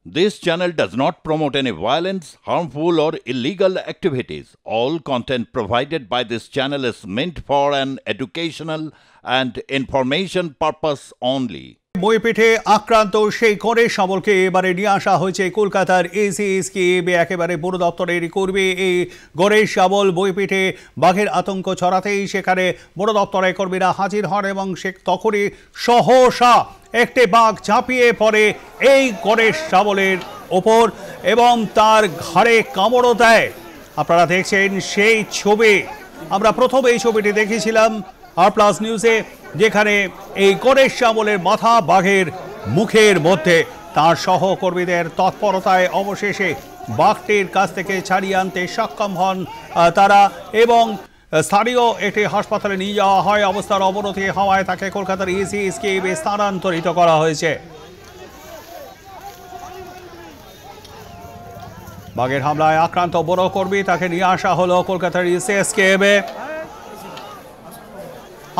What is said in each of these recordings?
This channel does not promote any violence, harmful, or illegal activities. All content provided by this channel is meant for an educational and information purpose only. মইপিঠে আক্রান্ত সেই গণেশ সাবলকে এবারে নিয়ে আসা হয়েছে কলকাতার এসএসকেএমে একেবারে বন দপ্তরের কর্মী। এই গণেশ সাবল মইপিঠে বাঘের আতঙ্ক ছড়াতেই সেখানে বন দপ্তরের কর্মীরা হাজির হন এবং সে তখনই সহসা একটি বাঘ ঝাঁপিয়ে পড়ে এই গণেশ সাবলের ওপর এবং তার ঘাড়ে কামড়ও দেয়। আপনারা দেখছেন সেই ছবি। আমরা প্রথম এই ছবিটি দেখেছিলাম আর+ নিউজে, যেখানে এই গণেশ সাবলের মাথা বাঘের মুখের মধ্যে। তার সহকর্মীদের তৎপরতায় অবশেষে বাঘটির কাছ থেকে ছাড়িয়ে আনতে সক্ষম হন তারা এবং স্থানীয় একটি হাসপাতালে নিয়ে যাওয়া হয়। অবস্থার অবনতি হওয়ায় তাকে কলকাতার এসএসকেএমে স্থানান্তরিত করা হয়েছে। বাঘের হামলায় আক্রান্ত বনকর্মী, তাকে নিয়ে আসা হলো কলকাতার এসএসকেএমে।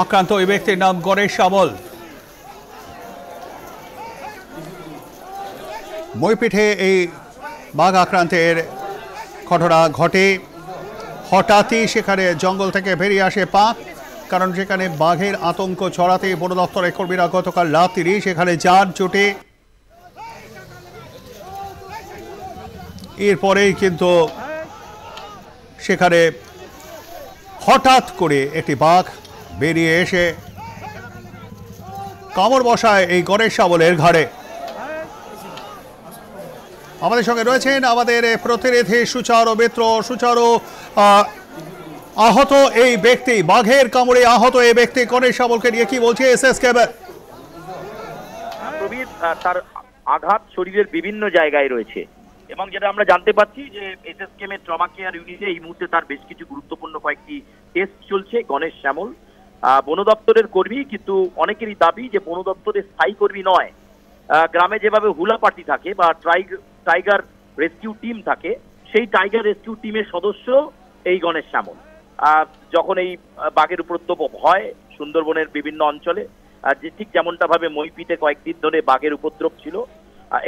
আক্রান্ত এই ব্যক্তির নাম গণেশ সাবল। মইপিঠে এই বাঘ আক্রান্তের ঘটনা ঘটে হঠাৎই। সেখানে জঙ্গল থেকে বেরিয়ে আসে বাঘ, কারণ সেখানে বাঘের আতঙ্ক ছড়াতে বন দপ্তরের কর্মীরা গতকাল রাত্রি সেখানে যান জোটে। এরপরেই কিন্তু সেখানে হঠাৎ করে একটি বাঘ বেরিয়ে এসে কামড় বসায় এই গণেশ সাবলের ঘাড়ে। আমাদের সঙ্গে রয়েছেন আমাদের প্রতিনিধি সুচারু মিত্র। সুচারু, আহত এই ব্যক্তি, বাঘের কামড়ে আহত এই ব্যক্তি গণেশ সাবলকে নিয়ে কি বলছে এসএসকেএম? প্রবীর, তার আঘাত শরীরের বিভিন্ন জায়গায় রয়েছে এবং যেটা আমরা জানতে পারছি যে এসএসকেএম এর ট্রমা কেয়ার ইউনিটে এই মুহূর্তে তার বেশ কিছু গুরুত্বপূর্ণ কয়েকটি টেস্ট চলছে। গণেশ সাবল বন দপ্তরের কর্মী, কিন্তু অনেকেরই দাবি যে বন দপ্তরের স্থায়ী কর্মী নয়। গ্রামে যেভাবে হুলা পার্টি থাকে বা টাইগার রেস্কিউ টিম থাকে, সেই টাইগার রেস্কিউ টিমের সদস্য এই গণেশ সাবল। যখন এই বাঘের উপদ্রব হয় সুন্দরবনের বিভিন্ন অঞ্চলে, যে ঠিক যেমনটা ভাবে মইপিঠে কয়েকদিন ধরে বাঘের উপদ্রব ছিল,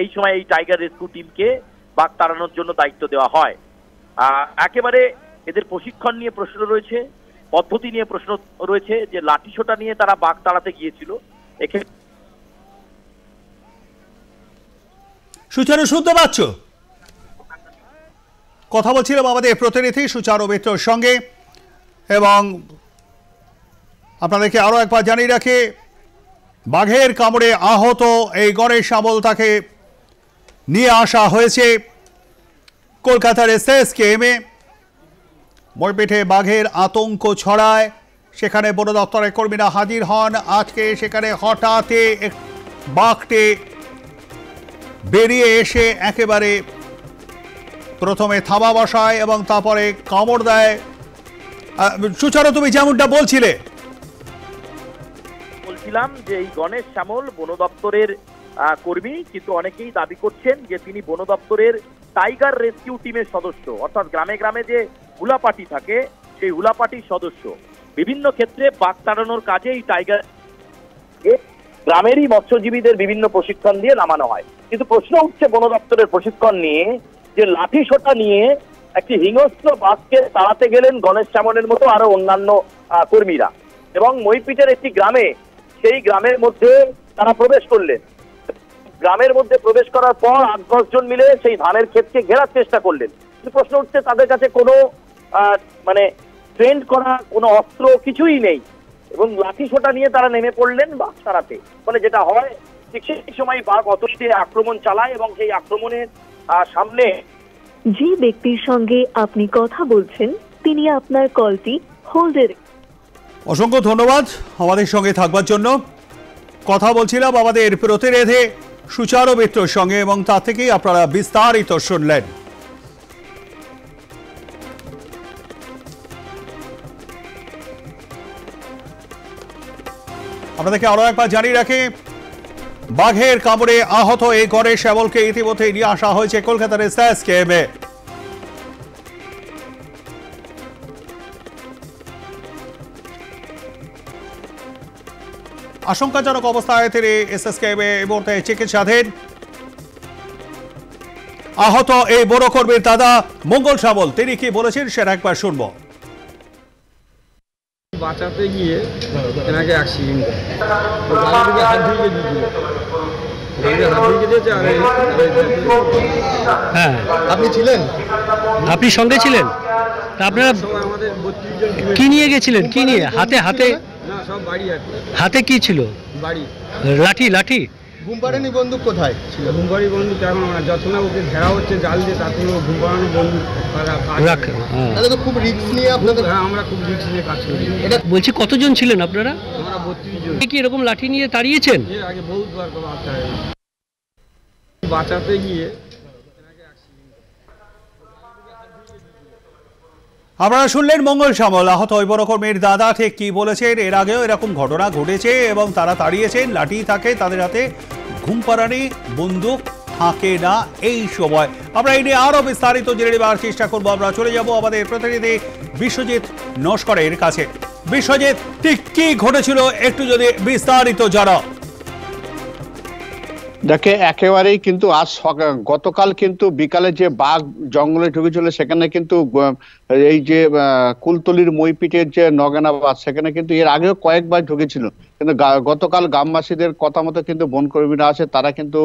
এই সময় এই টাইগার রেস্কিউ টিমকে বাঘ তাড়ানোর জন্য দায়িত্ব দেওয়া হয়। একেবারে এদের প্রশিক্ষণ নিয়ে প্রশ্ন রয়েছে, পদ্ধতি নিয়ে প্রশ্ন রয়েছে, যে লাঠিসোঁটা নিয়ে তারা বাঘ তাড়াতে গিয়েছিল। সুচারু, শুনতে পাচ্ছ? কথা বলছিলাম আমাদের প্রতিনিধি সুচারু মিত্রর সঙ্গে এবং আপনাদেরকে আরো একবার জানিয়ে রাখি, বাঘের কামড়ে আহত এই গণেশ সাবল, তাকে নিয়ে আসা হয়েছে কলকাতার এসএসকেএমে। মইপিঠে বাঘের আতঙ্ক ছড়ায়, সেখানে বন দপ্তরের কর্মীরা হাজির হন। আজকে সেখানে হঠাৎ বাঘটি বেরিয়ে এসে একেবারে প্রথমে থাবা বসায় এবং তারপরে কামড় দেয়। সুচারু, তুমি যেমনটা বলছিলাম যে এই গণেশ সাবল বন দপ্তরের কর্মী, কিন্তু অনেকেই দাবি করছেন যে তিনি বন দপ্তরের টাইগার রেস্কিউ টিমের সদস্য, অর্থাৎ গ্রামে গ্রামে যে হুলা পার্টি থাকে সেই হুলা পার্টির সদস্য। বিভিন্ন ক্ষেত্রে বাঘ তাড়ানোর কাজে এই টাইগার গ্রামেরই মৎস্যজীবীদের বিভিন্ন প্রশিক্ষণ দিয়ে নামানো হয়। কিন্তু প্রশ্ন উঠছে বন দপ্তরের প্রশিক্ষণ নিয়ে, যে লাঠি সোঁটা নিয়ে একটি হিংস্র বাঘকে তাড়াতে গেলেন গণেশ সাবলের মতো আরো অন্যান্য কর্মীরা এবং মইপিঠের একটি গ্রামে, সেই গ্রামের মধ্যে তারা প্রবেশ করলেন। গ্রামের মধ্যে প্রবেশ করার পর 8-10 জন মিলে সেই ধানের ক্ষেতকে ঘেরার চেষ্টা করলেন। প্রশ্ন উঠছে তাদের কাছে কোনো মানে ট্রেন্ড করা কোনো অস্ত্র কিছুই নেই এবং লাঠি সোঁটা নিয়ে তারা নেমে পড়লেন বাঘ তাড়াতে। ফলে যেটা হয়, ঠিক সেই সময় বাঘ অতর্কিতে আক্রমণ চালায় এবং সেই আক্রমণের সামনে যে ব্যক্তির সঙ্গে আপনি কথা বলছেন তিনি আপনার কলটি হোল্ডে। অসংখ্য ধন্যবাদ আমাদের সঙ্গে থাকবার জন্য। কথা বলছিলাম আমাদের প্রতিনিধি সুচারু মিত্রর সঙ্গে এবং তা থেকেই আপনারা বিস্তারিত শুনলেন। আপনাদেরকে আরো একবার জানিয়ে রাখি, বাঘের কামড়ে আহত এই গণেশ সাবলকে ইতিমধ্যে নিয়ে আসা হয়েছে কলকাতার এসএসকেএমে। আশঙ্কাজনক অবস্থায় তিনি এসএসকেএমে এই মুহূর্তে চিকিৎসাধীন। আহত এই বনকর্মীর দাদা মঙ্গল সামল তিনি কি বলেছেন সেটা একবার শুনবো। বাঁচাতে গিয়ে এনাকে অ্যাক্সিডেন্ট হাত দিয়েছে। হ্যাঁ, আপনি ছিলেন, আপনি সঙ্গে ছিলেন? তা আপনারা আমাদের 32 জন কি নিয়ে গেছিলেন? কি নিয়ে? হাতে হাতে না, সব বাড়ি আছে। হাতে কি ছিল? বাড়ি, লাঠি। লাঠি ঘুম পাড়ানি বন্দুক কোথায় ছিল? ঘুম পাড়ি বন্দুক এখন যত না ওকে ঘেরা হচ্ছে জাল দিয়ে, তাতে ঘুম পাড়ানো বন্দুক রাখ। তাহলে তো খুব রিস্ক নিয়ে আপনাদের। হ্যাঁ, আমরা খুব রিস্ক নিয়ে কাজ করি। এটা বলছি কতজন ছিলেন আপনারা? আমরা 32 জন। কি এরকম লাঠি নিয়ে তাড়িয়েছেন? এর আগে বহুতবার বাঁচাতে গিয়ে। আপনারা শুনলেন মঙ্গল সামল, আহত ওই বনকর্মীর দাদা ঠিক কি বলেছেন। এর আগেও এরকম ঘটনা ঘটেছে এবং তারা তাড়িয়েছেন। লাঠি থাকে তাদের হাতে, ঘুম পাড়ানি বন্দুক থাকে না এই সময়। আমরা এই নিয়ে আরো বিস্তারিত জেনে নেবার চেষ্টা করবো। আমরা চলে যাব আমাদের প্রতিনিধি বিশ্বজিৎ নস্করের কাছে। বিশ্বজিৎ, ঠিক কি ঘটেছিল একটু যদি বিস্তারিত জানাও। দেখে একেবারেই কিন্তু আজ গতকাল কিন্তু বিকালে যে বাঘ জঙ্গলে ঢুকেছিল সেখানে কিন্তু এই যে কুলতলির মইপিটের যে নগেনা বাঘ সেখানে কিন্তু এর আগেও কয়েকবার ঢুকেছিল, কিন্তু গতকাল গ্রামবাসীদের কথা মতো কিন্তু বনকর্মীরা আছে, তারা কিন্তু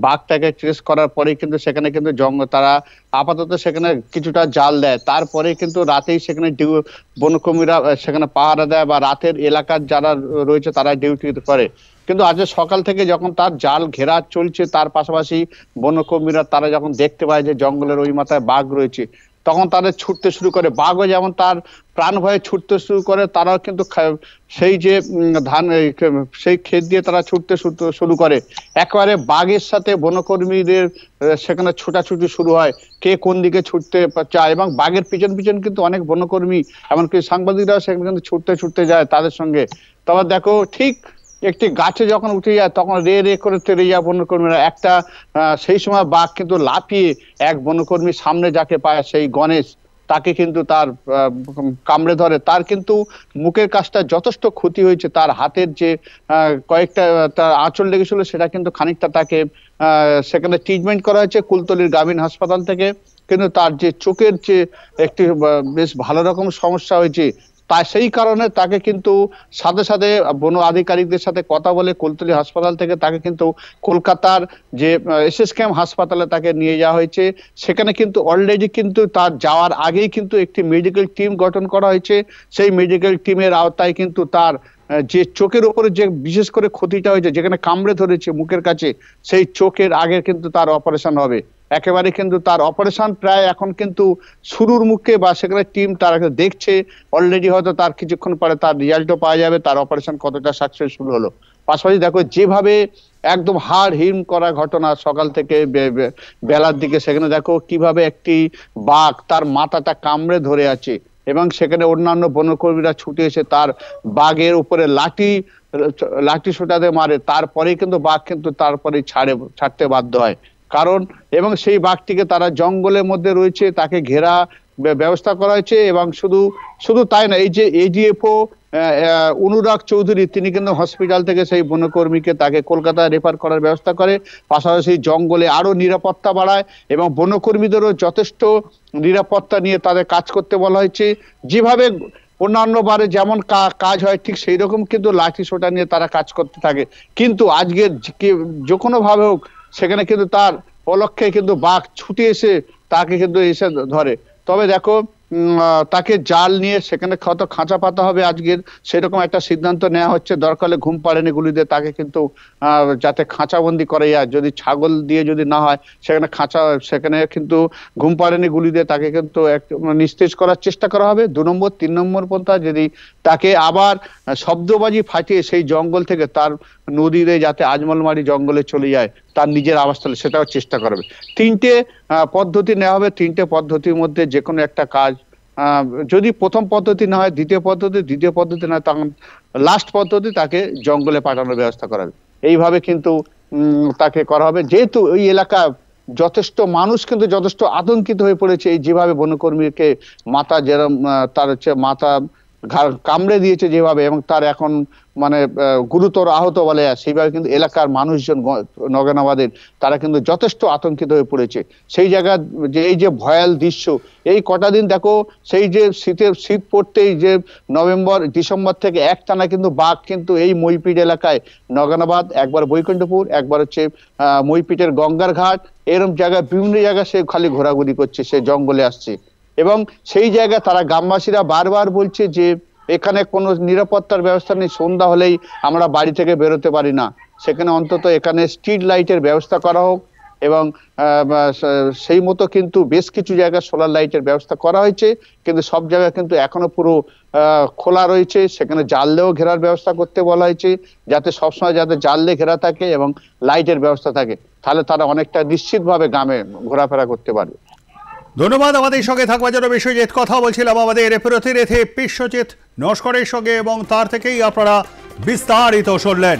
বাঘটাকে ট্রেস করার পরে কিন্তু সেখানে কিন্তু তারা আপাতত সেখানে কিছুটা জাল দেয়। তারপরে কিন্তু রাতেই সেখানে বনকর্মীরা সেখানে পাহারা দেয় বা রাতের এলাকার যারা রয়েছে তারা ডিউটি করে। কিন্তু আজ সকাল থেকে যখন তার জাল ঘেরা চলছে, তার পাশাপাশি বনকর্মীরা তারা যখন দেখতে পায় যে জঙ্গলের ওই মাথায় বাঘ রয়েছে, তখন তাদের ছুটতে শুরু করে। বাঘও যেমন তার প্রাণ ভয়ে ছুটতে শুরু করে, তারাও কিন্তু সেই যে ধান সেই ক্ষেত দিয়ে তারা ছুটতে শুরু করে। একেবারে বাঘের সাথে বনকর্মীদের সেখানে ছোটাছুটি শুরু হয়, কে কোন দিকে ছুটতে চায়, এবং বাঘের পিছন পিছন কিন্তু অনেক বনকর্মী এমনকি সাংবাদিকরাও সেখানে কিন্তু ছুটতে যায় তাদের সঙ্গে। তবে দেখো ঠিক একটি গাছে যখন উঠে যায় তখন রে রে করে তেড়ে যায় বনকর্মীরা। একটা সেই সময় বাঘ কিন্তু লাফিয়ে এক বনকর্মীর সামনে যাকে পায় সেই গণেশ, তাকে কিন্তু তার কামড়ে ধরে। তার কিন্তু মুখের কাছটা যথেষ্ট ক্ষতি হয়েছে, তার হাতের যে কয়েকটা তার আঁচল লেগেছিল সেটা কিন্তু খানিকটা তাকে সেখানে ট্রিটমেন্ট করা হয়েছে কুলতলির গ্রামীণ হাসপাতাল থেকে। কিন্তু তার যে চোখের যে একটি বেশ ভালো রকম সমস্যা হয়েছে, তাই সেই কারণে তাকে কিন্তু সাথে সাথে বন আধিকারিকদের সাথে কথা বলে কুলতলি হাসপাতাল থেকে তাকে কিন্তু কলকাতার যে এসএসকেএম হাসপাতালে তাকে নিয়ে যাওয়া হয়েছে। সেখানে কিন্তু অলরেডি কিন্তু তার যাওয়ার আগেই কিন্তু একটি মেডিকেল টিম গঠন করা হয়েছে। সেই মেডিকেল টিমের আওতায় কিন্তু তার যে চোখের উপরে যে বিশেষ করে ক্ষতিটা হয়েছে, যেখানে কামড়ে ধরেছে মুখের কাছে, সেই চোখের আগে কিন্তু তার অপারেশন হবে। একেবারে কিন্তু তার অপারেশন প্রায় এখন কিন্তু শুরুর মুখে বা সেখানে টিম তারা দেখছে। অলরেডি হয়তো তার কিছুক্ষণ পরে তার রেজাল্টও পাওয়া যাবে, তার অপারেশন কতটা সাকসেসফুল হলো। পাশাপাশি দেখো যেভাবে একদম হাড় হিম করা ঘটনা সকাল থেকে বেলার দিকে, সেখানে দেখো কিভাবে একটি বাঘ তার মাথাটা কামড়ে ধরে আছে এবং সেখানে অন্যান্য বনকর্মীরা ছুটে এসে তার বাঘের উপরে লাঠি ছোটাতে মারে। তারপরেই কিন্তু বাঘ কিন্তু তারপরে ছাড়তে বাধ্য হয় কারণ, এবং সেই বাঘটিকে তারা জঙ্গলের মধ্যে রয়েছে, তাকে ঘেরা ব্যবস্থা করা হয়েছে। এবং শুধু তাই না, এই যে এডিএফও অনুরাগ চৌধুরী তিনি কিন্তু হসপিটাল থেকে সেই বনকর্মীকে তাকে কলকাতায় রেফার করার ব্যবস্থা করে। পাশাপাশি জঙ্গলে আরো নিরাপত্তা বাড়ায় এবং বনকর্মীদেরও যথেষ্ট নিরাপত্তা নিয়ে তাদের কাজ করতে বলা হয়েছে। যেভাবে অন্যান্য বারে যেমন কাজ হয় ঠিক সেই রকম কিন্তু লাঠি সোটা নিয়ে তারা কাজ করতে থাকে। কিন্তু আজকের যে কোনো ভাবে হোক সেখানে কিন্তু তার অলক্ষ্যে কিন্তু বাঘ ছুটে এসে তাকে কিন্তু এসে ধরে। তবে দেখো তাকে জাল নিয়ে সেখানে খাঁচা পাতা হবে আজকের, সেরকম একটা সিদ্ধান্ত নেওয়া হচ্ছে। দরকার হলে ঘুম পাড়ানি গুলি দিয়ে তাকে কিন্তু যাতে খাঁচাবন্দি করে যায়, যদি ছাগল দিয়ে যদি না হয় সেখানে কিন্তু ঘুম পাড়ানি গুলি দিয়ে তাকে কিন্তু নিস্তেজ করার চেষ্টা করা হবে। 2 নম্বর 3 নম্বর পন্থা যদি তাকে আবার শব্দবাজি ফাটিয়ে সেই জঙ্গল থেকে তার নদীতে যাতে আজমলমারি জঙ্গলে চলে যায় তার নিজের আবাসস্থলে, সেটাও চেষ্টা করবে। 3টে পদ্ধতি নেওয়া হবে। 3টে পদ্ধতির মধ্যে যে কোনো একটা কাজ, যদি প্রথম পদ্ধতি না হয় দ্বিতীয় পদ্ধতি না তখন লাস্ট পদ্ধতি, তাকে জঙ্গলে পাঠানোর ব্যবস্থা করা হবে। এইভাবে কিন্তু তাকে করা হবে। যেহেতু ওই এলাকা যথেষ্ট মানুষ কিন্তু যথেষ্ট আতঙ্কিত হয়ে পড়েছে, এই যেভাবে বনকর্মীকে মাথা যেরকম তার হচ্ছে মাথা কামড়ে দিয়েছে যেভাবে, এবং তার এখন মানে গুরুতর আহত বলে, সেইভাবে কিন্তু এলাকার মানুষজন নগেনাবাদের তারা কিন্তু যথেষ্ট আতঙ্কিত হয়ে পড়েছে। সেই জায়গা যে এই যে ভয়াল দৃশ্য, এই কটা দিন দেখো, সেই যে শীত পড়তেই যে ডিসেম্বর থেকে একটানা কিন্তু বাঘ কিন্তু এই মইপিট এলাকায়, নগেনাবাদ, একবার বৈকুণ্ঠপুর, একবার হচ্ছে মইপিটের গঙ্গার ঘাট, এরকম জায়গায় বিভিন্ন জায়গায় সে খালি ঘোরাঘুরি করছে, সে জঙ্গলে আসছে। এবং সেই জায়গায় তারা গ্রামবাসীরা বারবার বলছে যে এখানে কোনো নিরাপত্তার ব্যবস্থা নেই, সন্ধ্যা হলেই আমরা বাড়ি থেকে বেরোতে পারি না, সেখানে অন্তত এখানে স্ট্রিট লাইটের ব্যবস্থা করা হোক। এবং সেই মতো কিন্তু বেশ কিছু জায়গায় সোলার লাইটের ব্যবস্থা করা হয়েছে, কিন্তু সব জায়গায় কিন্তু এখনো পুরো খোলা রয়েছে। সেখানে জাল দিয়েও ঘেরার ব্যবস্থা করতে বলা হয়েছে, যাতে সবসময় যাতে জাল দিয়ে ঘেরা থাকে এবং লাইটের ব্যবস্থা থাকে, তাহলে তারা অনেকটা নিশ্চিতভাবে গ্রামে ঘোরাফেরা করতে পারবে। ধন্যবাদ আমাদের সঙ্গে থাকবার জন্য। বিশ্বজিৎ, কথা বলছিলাম আমাদের প্রতিনিধি বিশ্বজিৎ নস্করের সঙ্গে, এবং তার থেকেই আপনারা বিস্তারিত শুনলেন।